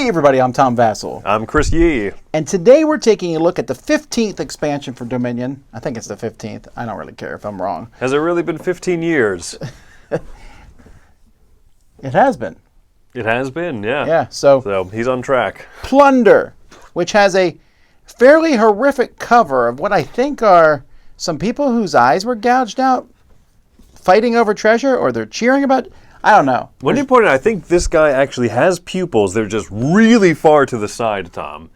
Hey everybody, I'm Tom Vassell. I'm Chris Yee. And today we're taking a look at the 15th expansion for Dominion. I think it's the 15th. I don't really care if I'm wrong. Has it really been 15 years? It has been. It has been, yeah. Yeah, so he's on track. Plunder, which has a fairly horrific cover of what I think are some people whose eyes were gouged out fighting over treasure, or they're cheering about... I don't know. When you point out, I think this guy actually has pupils. They're just really far to the side, Tom.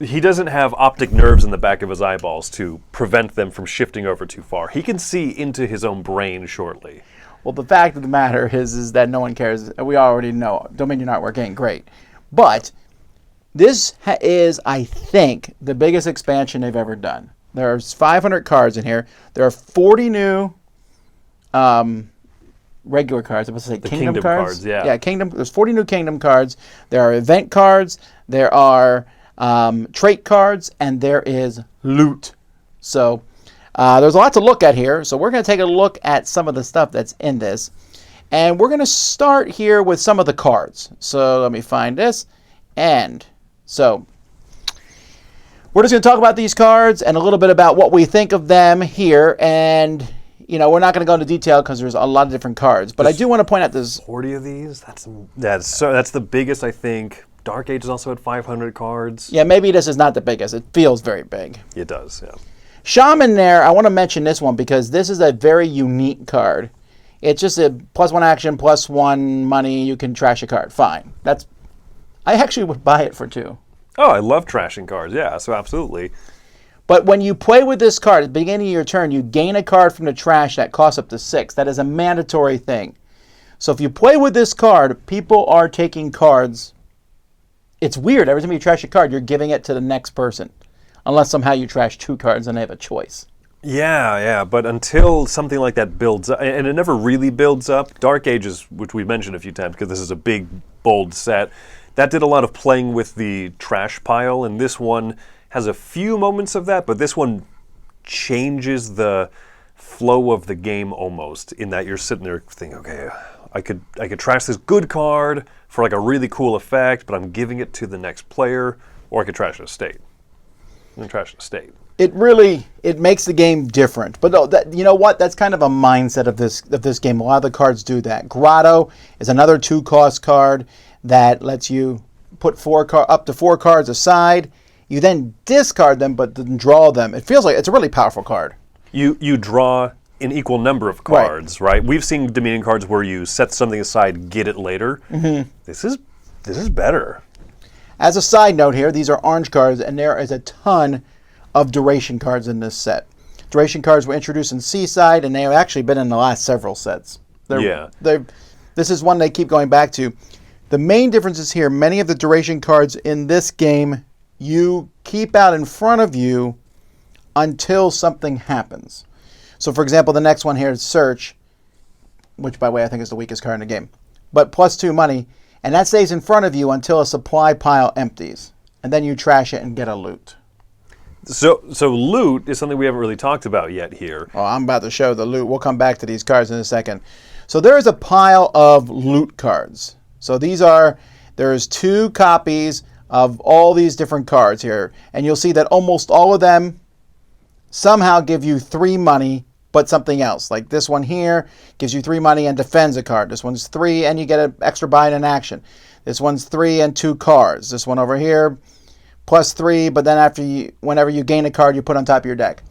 He doesn't have optic nerves in the back of his eyeballs to prevent them from shifting over too far. He can see into his own brain shortly. Well, the fact of the matter is that no one cares. We already know Dominion artwork ain't great. But this is, I think, the biggest expansion they've ever done. There's 500 cards in here. There are 40 new regular cards. I was going to say Kingdom cards. Yeah. Yeah, Kingdom. There's 40 new Kingdom cards. There are event cards. There are trait cards. And there is loot. So... there's a lot to look at here, so we're going to take a look at some of the stuff that's in this. And we're going to start here with some of the cards. So let me find this. And so we're just going to talk about these cards and a little bit about what we think of them here. And, you know, we're not going to go into detail because there's a lot of different cards. But I do want to point out this. 40 of these? That's the biggest, I think. Dark Age is also at 500 cards. Yeah, maybe this is not the biggest. It feels very big. It does, yeah. Shaman there, I want to mention this one because this is a very unique card. It's just a +1 action, +1 money, you can trash a card. Fine. I actually would buy it for 2. Oh, I love trashing cards, yeah, so absolutely. But when you play with this card, at the beginning of your turn, you gain a card from the trash that costs up to 6. That is a mandatory thing. So if you play with this card, people are taking cards. It's weird. Every time you trash a card, you're giving it to the next person. Unless somehow you trash 2 cards and they have a choice. Yeah, but until something like that builds up, and it never really builds up, Dark Ages, which we've mentioned a few times because this is a big, bold set, that did a lot of playing with the trash pile, and this one has a few moments of that, but this one changes the flow of the game almost, in that you're sitting there thinking, okay, I could trash this good card for like a really cool effect, but I'm giving it to the next player, or I could trash an estate. And trash the state. It makes the game different. But no, you know what? That's kind of a mindset of this game. A lot of the cards do that. Grotto is another 2-cost card that lets you put up to 4 cards aside. You then discard them, but then draw them. It feels like it's a really powerful card. You draw an equal number of cards, right? We've seen Dominion cards where you set something aside, get it later. Mm-hmm. This is better. As a side note here, these are orange cards, and there is a ton of duration cards in this set. Duration cards were introduced in Seaside, and they have actually been in the last several sets. This is one they keep going back to. The main difference is here, many of the duration cards in this game, you keep out in front of you until something happens. So, for example, the next one here is Search, which, by the way, I think is the weakest card in the game. But +2 money. And that stays in front of you until a supply pile empties. And then you trash it and get a loot. So loot is something we haven't really talked about yet here. Oh, I'm about to show the loot. We'll come back to these cards in a second. So there is a pile of loot cards. So there's 2 copies of all these different cards here. And you'll see that almost all of them somehow give you 3 money, but something else. Like this one here gives you 3 money and defends a card. This one's 3 and you get an extra buy in an action. This one's 3 and 2 cards. This one over here, +3, but then whenever you gain a card, you put on top of your deck.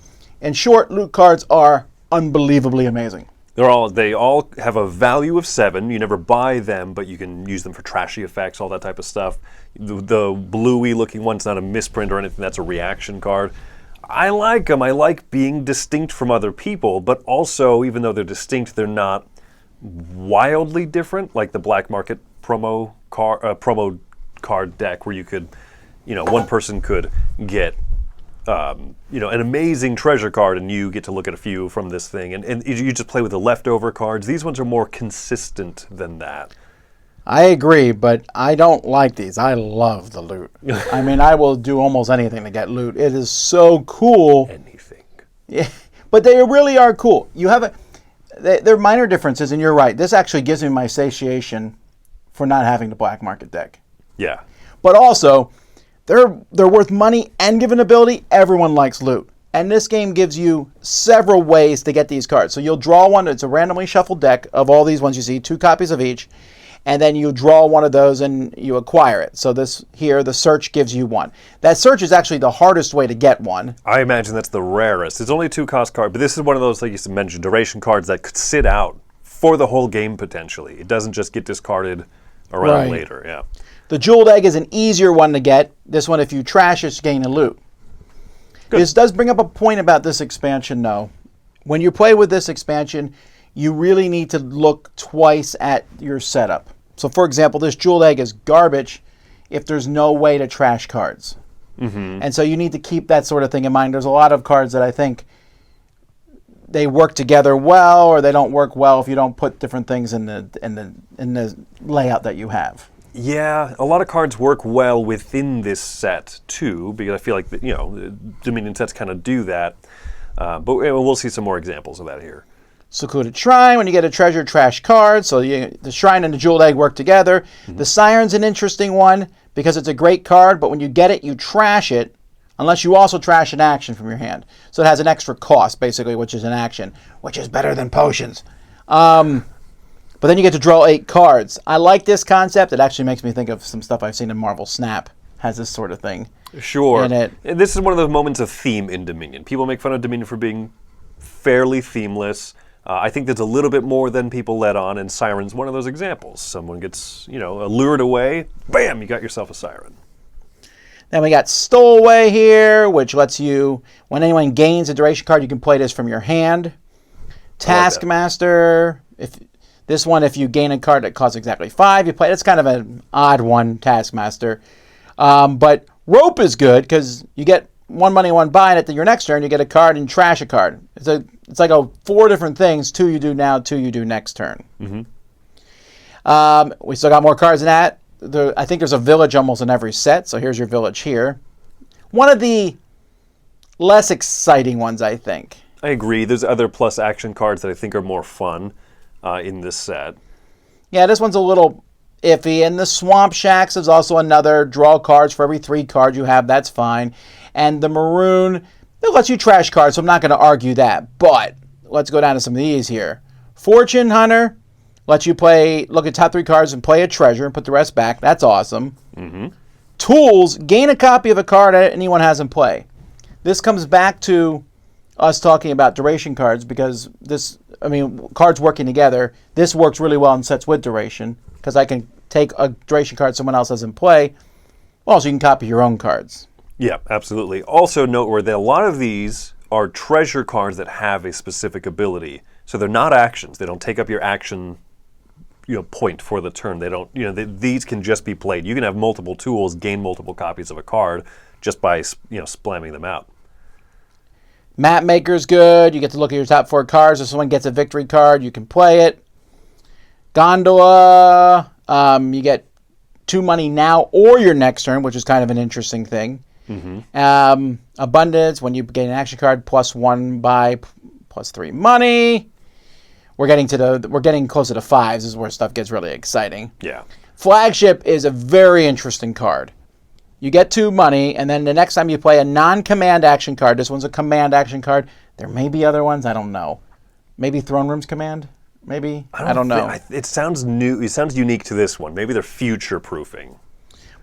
In short, loot cards are unbelievably amazing. They all have a value of 7. You never buy them, but you can use them for trashy effects, all that type of stuff. The bluey looking one's not a misprint or anything. That's a reaction card. I like them. I like being distinct from other people, but also, even though they're distinct, they're not wildly different, like the black market promo card deck, where you could, one person could get, an amazing treasure card, and you get to look at a few from this thing, and you just play with the leftover cards. These ones are more consistent than that. I agree, but I don't like these. I love the loot. I mean, I will do almost anything to get loot. It is so cool. Anything. Yeah, but they really are cool. There are minor differences, and you're right. This actually gives me my satiation for not having the black market deck. Yeah. But also, they're worth money and give an ability. Everyone likes loot. And this game gives you several ways to get these cards. So you'll draw one. It's a randomly shuffled deck of all these ones you see, 2 copies of each. And then you draw one of those and you acquire it. So this here, the search gives you one. That search is actually the hardest way to get one. I imagine that's the rarest. It's only a 2-cost card, but this is one of those, like you mentioned, duration cards that could sit out for the whole game potentially. It doesn't just get discarded around later. Yeah. The Jeweled Egg is an easier one to get. This one, if you trash it, you gain a loot. Good. This does bring up a point about this expansion, though. When you play with this expansion, you really need to look twice at your setup. So, for example, this Jeweled Egg is garbage if there's no way to trash cards. Mm-hmm. And so you need to keep that sort of thing in mind. There's a lot of cards that I think they work together well, or they don't work well if you don't put different things in the layout that you have. Yeah, a lot of cards work well within this set too, because I feel like Dominion sets kind of do that. But we'll see some more examples of that here. Secluded Shrine, when you get a treasure, trash card. So the Shrine and the Jeweled Egg work together. Mm-hmm. The Siren's an interesting one because it's a great card, but when you get it, you trash it unless you also trash an action from your hand. So it has an extra cost, basically, which is an action, which is better than potions. But then you get to draw 8 cards. I like this concept. It actually makes me think of some stuff I've seen in Marvel Snap. Has this sort of thing. Sure. And this is one of those moments of theme in Dominion. People make fun of Dominion for being fairly themeless. I think there's a little bit more than people let on, and Siren's one of those examples. Someone gets, lured away, bam, you got yourself a Siren. Then we got Stowaway here, which lets you, when anyone gains a duration card, you can play this from your hand. Taskmaster, if you gain a card that costs exactly 5, you play. It's kind of an odd one, Taskmaster. But Rope is good because you get 1 money, 1 buy, and at your next turn you get a card and trash a card. It's like 4 different things. 2 you do now, 2 you do next turn. Mm-hmm. We still got more cards than that. I think there's a village almost in every set, so here's your village here. One of the less exciting ones, I think. I agree. There's other plus action cards that I think are more fun in this set. Yeah, this one's a little iffy. And the Swamp Shacks is also another draw cards for every 3 cards you have. That's fine. And the Maroon, it lets you trash cards, so I'm not going to argue that. But let's go down to some of these here. Fortune Hunter lets you look at top 3 cards and play a treasure and put the rest back. That's awesome. Mm-hmm. Tools, gain a copy of a card that anyone has in play. This comes back to us talking about duration cards because cards working together. This works really well in sets with duration because I can take a duration card someone else has in play. Well, so you can copy your own cards. Yeah, absolutely. Also noteworthy, a lot of these are treasure cards that have a specific ability. So they're not actions. They don't take up your action point for the turn. They don't, these can just be played. You can have multiple tools, gain multiple copies of a card just by, splamming them out. Map Maker's good. You get to look at your top 4 cards. If someone gets a victory card, you can play it. Gondola, you get 2 money now or your next turn, which is kind of an interesting thing. Mm-hmm. Abundance, when you gain an action card, +1 buy, +3 money. We're getting closer to 5s. This is where stuff gets really exciting. Yeah. Flagship is a very interesting card. You get 2 money, and then the next time you play a non-command action card, this one's a command action card. There may be other ones. I don't know. Maybe Throne Room's command? Maybe? I don't know. It sounds new. It sounds unique to this one. Maybe they're future-proofing.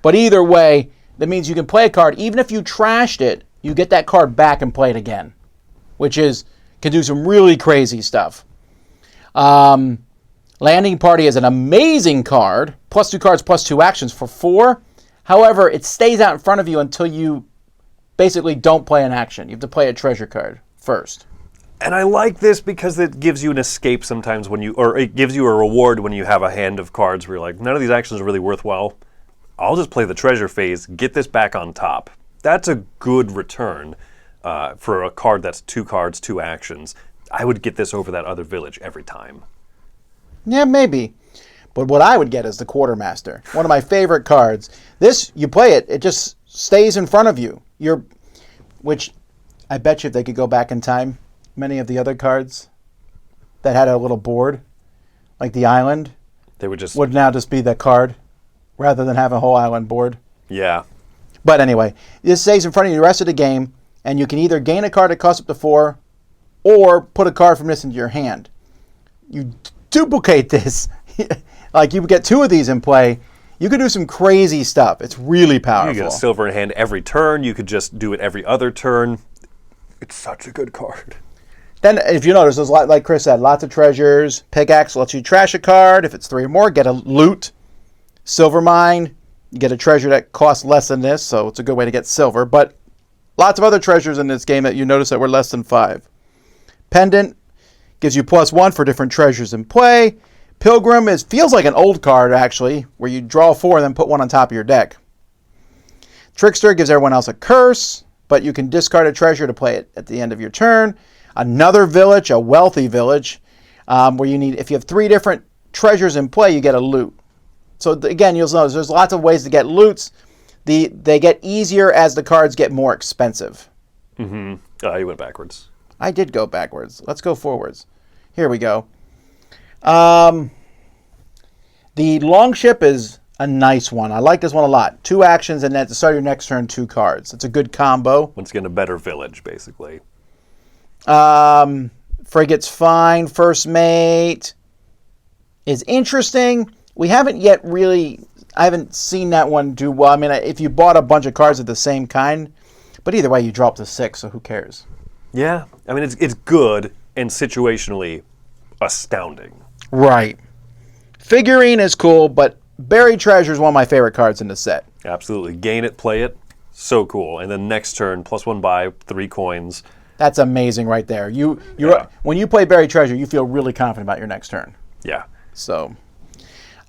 But either way, that means you can play a card. Even if you trashed it, you get that card back and play it again, which can do some really crazy stuff. Landing Party is an amazing card. +2 cards, +2 actions for 4. However, it stays out in front of you until you basically don't play an action. You have to play a treasure card first. And I like this because it gives you an escape sometimes or it gives you a reward when you have a hand of cards where you're like, none of these actions are really worthwhile. I'll just play the treasure phase, get this back on top. That's a good return for a card that's 2 cards, 2 actions. I would get this over that other village every time. Yeah, maybe. But what I would get is the Quartermaster. One of my favorite cards. This, you play it, it just stays in front of you. Which I bet you if they could go back in time, many of the other cards that had a little board, like the island, they would now just be that card rather than have a whole island board. Yeah. But anyway, this stays in front of you the rest of the game, and you can either gain a card that costs up to 4 or put a card from this into your hand. You duplicate this, like you get 2 of these in play, you could do some crazy stuff. It's really powerful. You get a silver in hand every turn. You could just do it every other turn. It's such a good card. Then, if you notice, there's a lot, like Chris said, lots of treasures. Pickaxe lets you trash a card. If it's 3 or more, get a loot. Silver mine, you get a treasure that costs less than this, so it's a good way to get silver. But lots of other treasures in this game that you notice that were less than 5. Pendant gives you +1 for different treasures in play. Pilgrim feels like an old card, actually, where you draw 4 and then put 1 on top of your deck. Trickster gives everyone else a curse, but you can discard a treasure to play it at the end of your turn. Another village, a wealthy village, where if you have 3 different treasures in play, you get a loot. So again, you'll notice there's lots of ways to get loots. They get easier as the cards get more expensive. Mm-hmm. Oh, you went backwards. I did go backwards. Let's go forwards. Here we go. The Longship is a nice one. I like this one a lot. 2 actions, and then at the start of your next turn, 2 cards. It's a good combo. Once again, a better village, basically. Frigate's fine. First Mate is interesting. We haven't yet I haven't seen that one do well. I mean, if you bought a bunch of cards of the same kind, but either way, you drop to 6, so who cares? Yeah. I mean, it's good and situationally astounding. Right. Figurine is cool, but Buried Treasure is one of my favorite cards in the set. Absolutely. Gain it, play it. So cool. And then next turn, +1 buy, 3 coins. That's amazing right there. When you play Buried Treasure, you feel really confident about your next turn. Yeah. So,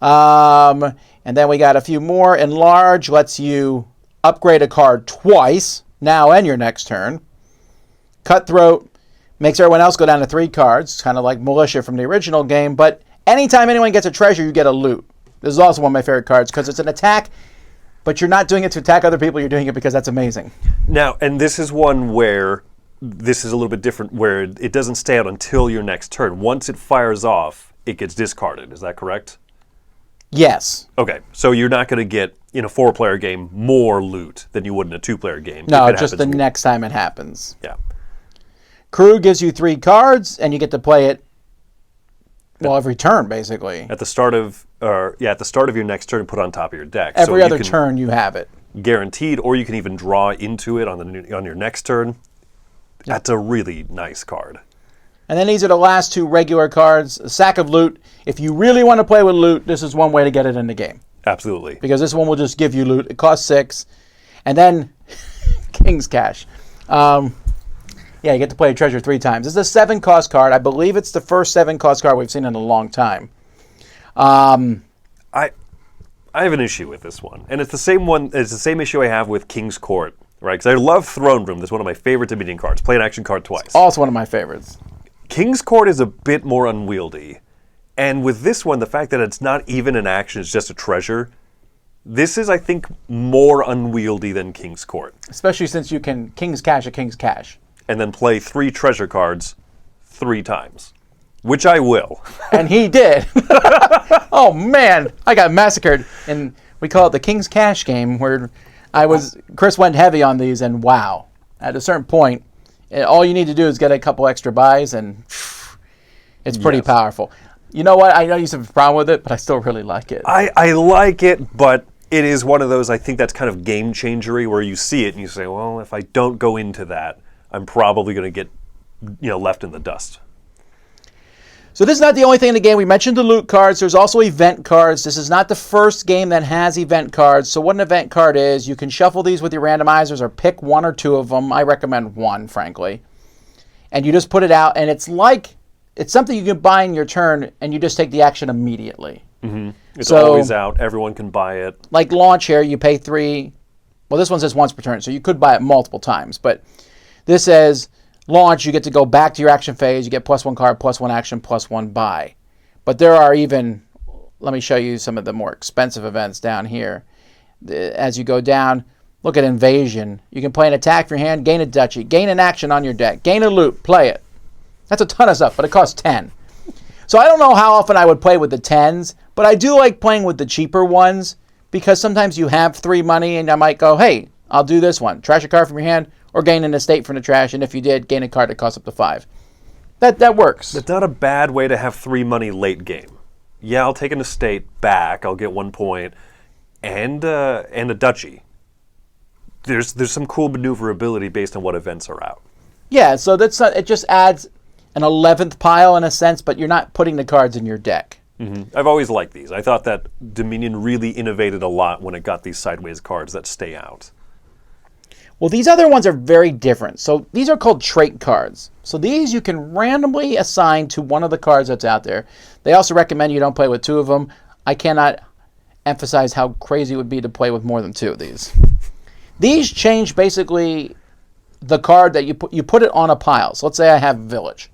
and then we got a few more. Enlarge lets you upgrade a card twice, now and your next turn. Cutthroat makes everyone else go down to 3 cards, kind of like Militia from the original game. But anytime anyone gets a treasure, you get a loot. This is also one of my favorite cards because it's an attack, but you're not doing it to attack other people. You're doing it because that's amazing. Now, and this is one where this is a little bit different, where it doesn't stay out until your next turn. Once it fires off, it gets discarded. Is that correct? Yes. Okay, so you're not going to get, in a 4-player game, more loot than you would in a 2-player game. No, just the next time it happens. Yeah. Crew gives you 3 cards, and you get to play it, every turn, basically. At the start of your next turn, put it on top of your deck. Every other turn, you have it. Guaranteed, or you can even draw into it on your next turn. That's a really nice card. And then these are the last 2 regular cards. A Sack of Loot. If you really want to play with loot, this is one way to get it in the game. Absolutely. Because this one will just give you loot. It costs 6. And then King's Cash. You get to play a treasure 3 times. This is a 7-cost card. I believe it's the first 7-cost card we've seen in a long time. I have an issue with this one. And it's the same one. It's the same issue I have with King's Court. Right, because I love Throne Room. That's one of my favorite Dominion cards. Play an action card twice. Also one of my favorites. King's Court is a bit more unwieldy. And with this one, the fact that it's not even an action, it's just a treasure, this is, I think, more unwieldy than King's Court. Especially since you can King's Cash a King's Cash. And then play 3 treasure cards 3 times. Which I will. And he did. Oh, man. I got massacred. And we call it the King's Cash game, where Chris went heavy on these, and wow. At a certain point, all you need to do is get a couple extra buys, and it's pretty powerful. You know what? I know you have a problem with it, but I still really like it. I like it, but it is one of those, I think that's kind of game changery, where you see it and you say, well, if I don't go into that, I'm probably going to get left in the dust. So this is not the only thing in the game. We mentioned the loot cards. There's also event cards. This is not the first game that has event cards. So what an event card is, you can shuffle these with your randomizers or pick 1 or 2 of them. I recommend 1, frankly. And you just put it out, and it's something you can buy in your turn, and you just take the action immediately. Mm-hmm. It's always out. Everyone can buy it. Like Launch here, you pay 3. Well, this one says once per turn, so you could buy it multiple times. But this says Launch, you get to go back to your action phase. You get +1 card, +1 action, +1 buy. But there are even, let me show you some of the more expensive events down here. As you go down, look at Invasion. You can play an attack for your hand, gain a duchy, gain an action on your deck, gain a loot, play it. That's a ton of stuff, but it costs 10. So I don't know how often I would play with the 10s, but I do like playing with the cheaper ones because sometimes you have 3 money, and I might go, hey, I'll do this one. Trash a card from your hand, or gain an estate from the trash, and if you did, gain a card that costs up to 5. That works. It's not a bad way to have 3 money late game. Yeah, I'll take an estate back. I'll get 1 point, and a duchy. There's some cool maneuverability based on what events are out. Yeah, so it just adds an 11th pile in a sense, but you're not putting the cards in your deck. Mm-hmm. I've always liked these. I thought that Dominion really innovated a lot when it got these sideways cards that stay out. Well, these other ones are very different. So these are called trait cards. So these you can randomly assign to one of the cards that's out there. They also recommend you don't play with 2 of them. I cannot emphasize how crazy it would be to play with more than 2 of these. These change basically the card that you put it on a pile. So let's say I have Village,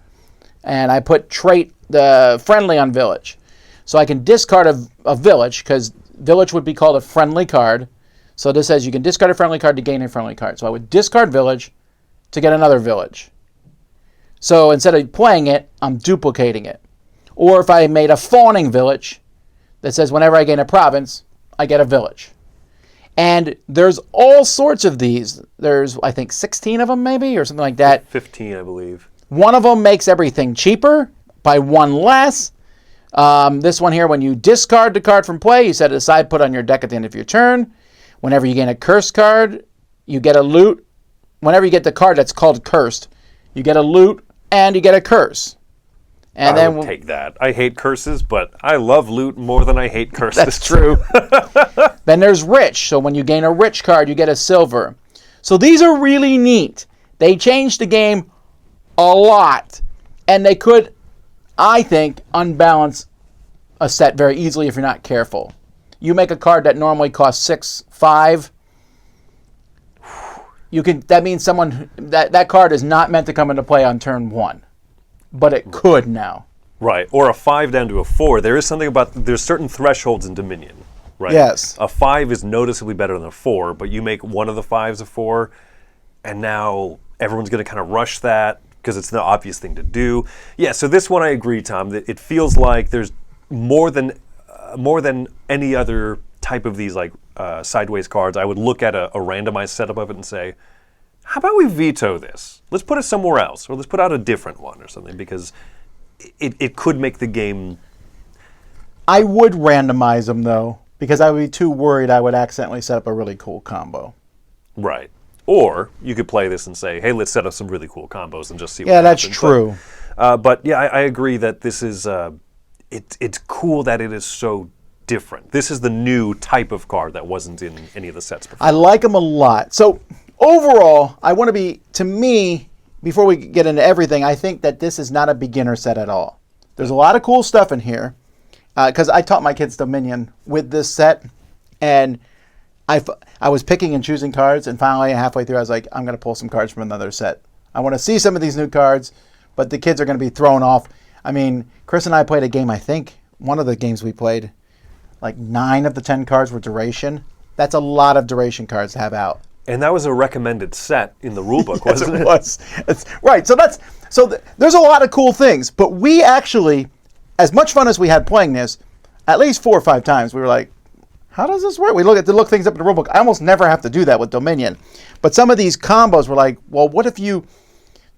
and I put trait the friendly on Village. So I can discard a Village, because Village would be called a friendly card. So this says you can discard a friendly card to gain a friendly card. So I would discard Village to get another Village. So instead of playing it, I'm duplicating it. Or if I made a fawning Village that says whenever I gain a province, I get a Village. And there's all sorts of these. There's, I think, 16 of them maybe, or something like that. 15, I believe. One of them makes everything cheaper by 1 less. This one here, when you discard the card from play, you set it aside, put it on your deck at the end of your turn. Whenever you gain a curse card, you get a loot. Whenever you get the card that's called cursed, you get a loot and you get a curse. And I would take that. I hate curses, but I love loot more than I hate curses. That's true. Then there's rich. So when you gain a rich card, you get a silver. So these are really neat. They changed the game a lot. And they could, I think, unbalance a set very easily if you're not careful. You make a card that normally costs 6, 5. That means that card is not meant to come into play on turn 1. But it could now. Right, or a 5 down to a 4. There is something about, there's certain thresholds in Dominion, right? Yes. A 5 is noticeably better than a 4, but you make one of the 5s a 4, and now everyone's going to kind of rush that because it's the obvious thing to do. Yeah, so this one I agree, Tom, that it feels like there's more than any other type of these like sideways cards. I would look at a randomized setup of it and say, how about we veto this? Let's put it somewhere else, or let's put out a different one or something, because it could make the game... I would randomize them, though, because I would be too worried I would accidentally set up a really cool combo. Right. Or you could play this and say, hey, let's set up some really cool combos and just see what happens. happens. Yeah, that's true. But yeah, I agree that this is... it's cool that it is so different. This is the new type of card that wasn't in any of the sets before. I like them a lot. So... overall, I want to be, to me, before we get into everything, I think that this is not a beginner set at all. There's a lot of cool stuff in here, because I taught my kids Dominion with this set, and I was picking and choosing cards, and finally, halfway through, I was like, I'm going to pull some cards from another set. I want to see some of these new cards, but the kids are going to be thrown off. I mean, Chris and I played a game, I think, one of the games we played, like 9 of the 10 cards were duration. That's a lot of duration cards to have out. And that was a recommended set in the rulebook, wasn't it? Yes, it was. Right. So there's a lot of cool things, but we actually, as much fun as we had playing this, at least 4 or 5 times, we were like, how does this work? We look things up in the rulebook. I almost never have to do that with Dominion. But some of these combos were like, well, what if you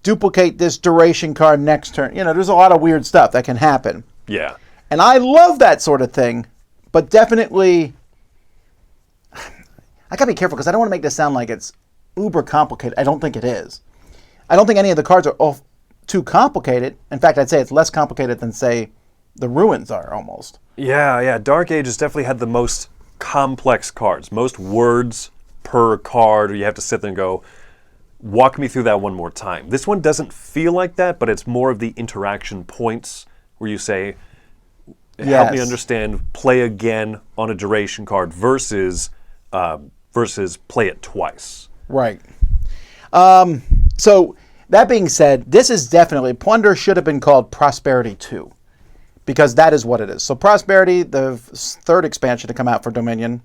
duplicate this duration card next turn? You know, there's a lot of weird stuff that can happen. Yeah. And I love that sort of thing, but definitely... I gotta be careful because I don't want to make this sound like it's uber complicated. I don't think it is. I don't think any of the cards are all too complicated. In fact, I'd say it's less complicated than, say, the Ruins are almost. Yeah. Dark Age has definitely had the most complex cards. Most words per card. You have to sit there and go, walk me through that one more time. This one doesn't feel like that, but it's more of the interaction points where you say, help me understand, play again on a duration card versus play it twice. Right. So that being said, this is definitely, Plunder should have been called Prosperity 2, because that is what it is. So Prosperity, the 3rd expansion to come out for Dominion,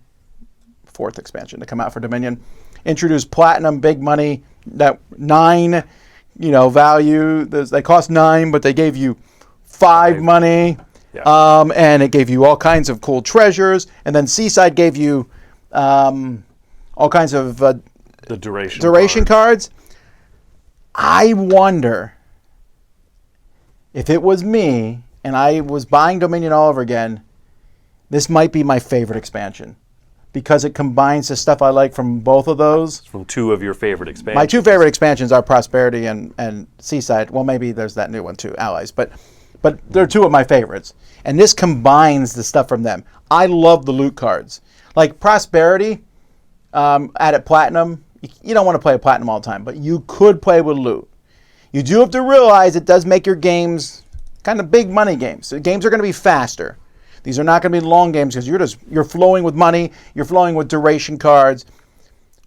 4th expansion to come out for Dominion, introduced Platinum, big money, that 9, value. They cost 9, but they gave you 5 money. And it gave you all kinds of cool treasures. And then Seaside gave you all kinds of the duration cards. I wonder if it was me and I was buying Dominion all over again, this might be my favorite expansion because it combines the stuff I like from both of those. From two of your favorite expansions. My two favorite expansions are Prosperity and Seaside. Well, maybe there's that new one too, Allies. But they're two of my favorites. And this combines the stuff from them. I love the loot cards. Like Prosperity, at Platinum, you don't want to play a Platinum all the time, but you could play with loot. You do have to realize it does make your games kind of big money games. The games are going to be faster. These are not going to be long games because you're flowing with money, you're flowing with duration cards.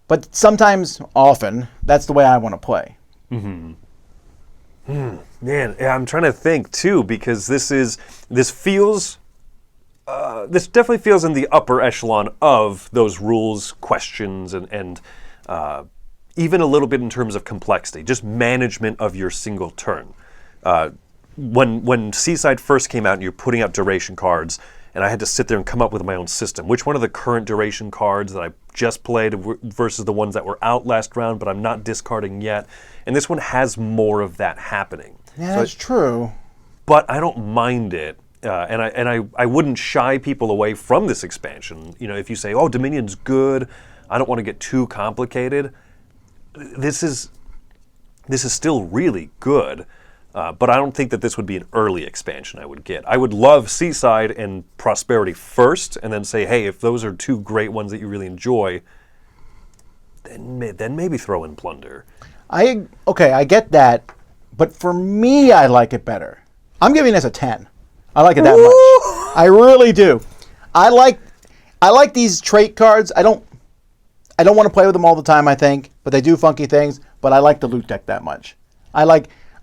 But sometimes, often, that's the way I want to play. Mm-hmm. Man, yeah, I'm trying to think too because this definitely feels in the upper echelon of those rules, questions, and even a little bit in terms of complexity, just management of your single turn. When Seaside first came out and you're putting out duration cards, and I had to sit there and come up with my own system. Which one of the current duration cards that I just played versus the ones that were out last round, but I'm not discarding yet. And this one has more of that happening. Yeah, that's true. But I don't mind it. And I wouldn't shy people away from this expansion. You know, if you say, oh, Dominion's good, I don't want to get too complicated. This is still really good. But I don't think that this would be an early expansion I would get. I would love Seaside and Prosperity first, and then say, hey, if those are two great ones that you really enjoy, then maybe throw in Plunder. I get that, but for me, I like it better. I'm giving this a 10. I like it that much. I really do. I like these trait cards. I don't want to play with them all the time, I think, but they do funky things. But I like the loot deck that much.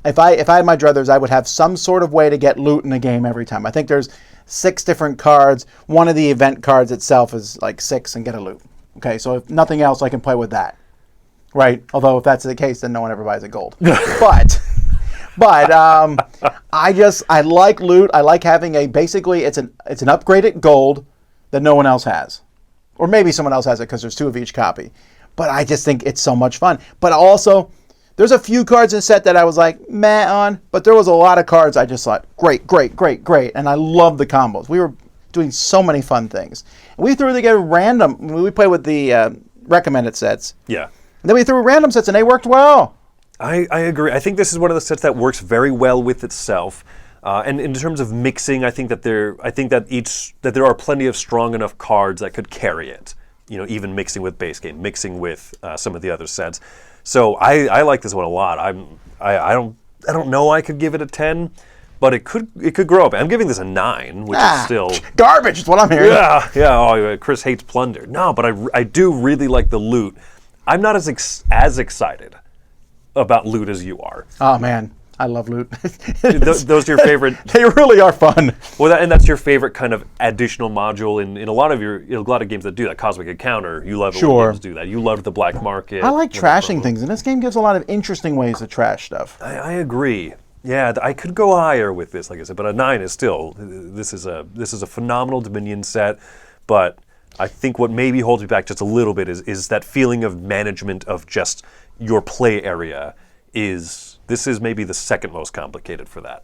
If I had my druthers, I would have some sort of way to get loot in a game every time. I think there's 6 different cards. One of the event cards itself is like 6 and get a loot. Okay, so if nothing else, I can play with that. Right? Although if that's the case, then no one ever buys a gold. But I like loot. I like having basically it's an upgraded gold that no one else has. Or maybe someone else has it because there's 2 of each copy. But I just think it's so much fun. But also, there's a few cards in the set that I was like, meh on, but there was a lot of cards I just thought, great. And I love the combos. We were doing so many fun things. And we threw together we played with the recommended sets. Yeah. And then we threw random sets and they worked well. I agree. I think this is one of the sets that works very well with itself. And in terms of mixing, I think that there are plenty of strong enough cards that could carry it. You know, even mixing with base game, mixing with some of the other sets. So I like this one a lot. I don't know I could give it a 10, but it could grow up. I'm giving this a 9, which is still garbage. Is what I'm hearing. Yeah. Oh, Chris hates Plunder. No, but I do really like the loot. I'm not as excited about loot as you are. Oh man, I love loot. Those are your favorite. They really are fun. Well, and that's your favorite kind of additional module in a lot of games that do that. Cosmic Encounter, you love it when games do that. You love the black market. I like trashing things, and this game gives a lot of interesting ways to trash stuff. I agree. Yeah, I could go higher with this, like I said, but a 9 is still. This is a phenomenal Dominion set, but I think what maybe holds me back just a little bit is that feeling of management of just your play area. This is maybe the second most complicated for that.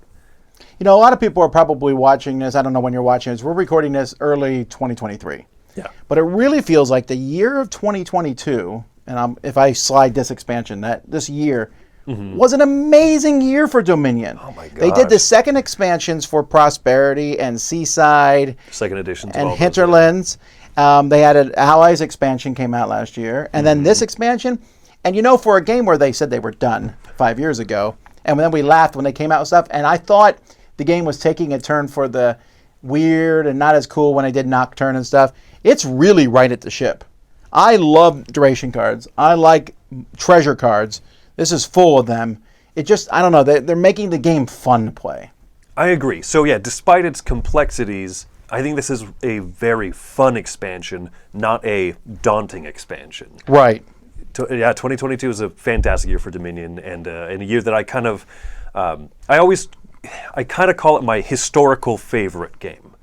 You know, a lot of people are probably watching this. I don't know when you're watching this. We're recording this early 2023. Yeah. But it really feels like the year of 2022, and if I slide this expansion, this year was an amazing year for Dominion. Oh my gosh. They did the second expansions for Prosperity and Seaside. Second editions. And Hinterlands. They had an Allies expansion came out last year. And then this expansion. And you know, for a game where they said they were done 5 years ago, and then we laughed when they came out with stuff, and I thought the game was taking a turn for the weird and not as cool when they did Nocturne and stuff. It's really right at the ship. I love duration cards. I like treasure cards. This is full of them. It just, I don't know, they're making the game fun to play. I agree. So yeah, despite its complexities, I think this is a very fun expansion, not a daunting expansion. Right. Yeah, 2022 is a fantastic year for Dominion, and in a year that I kind of, I always I kind of call it my historical favorite game,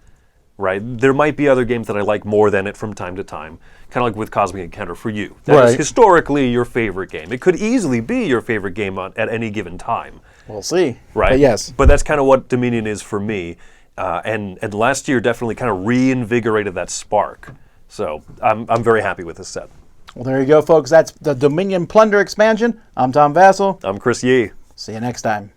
right? There might be other games that I like more than it from time to time, kind of like with Cosmic Encounter for you. That is historically your favorite game. It could easily be your favorite game at any given time. We'll see. Right? But yes. But that's kind of what Dominion is for me. And last year definitely kind of reinvigorated that spark. So I'm very happy with this set. Well, there you go, folks. That's the Dominion Plunder expansion. I'm Tom Vassell. I'm Chris Yee. See you next time.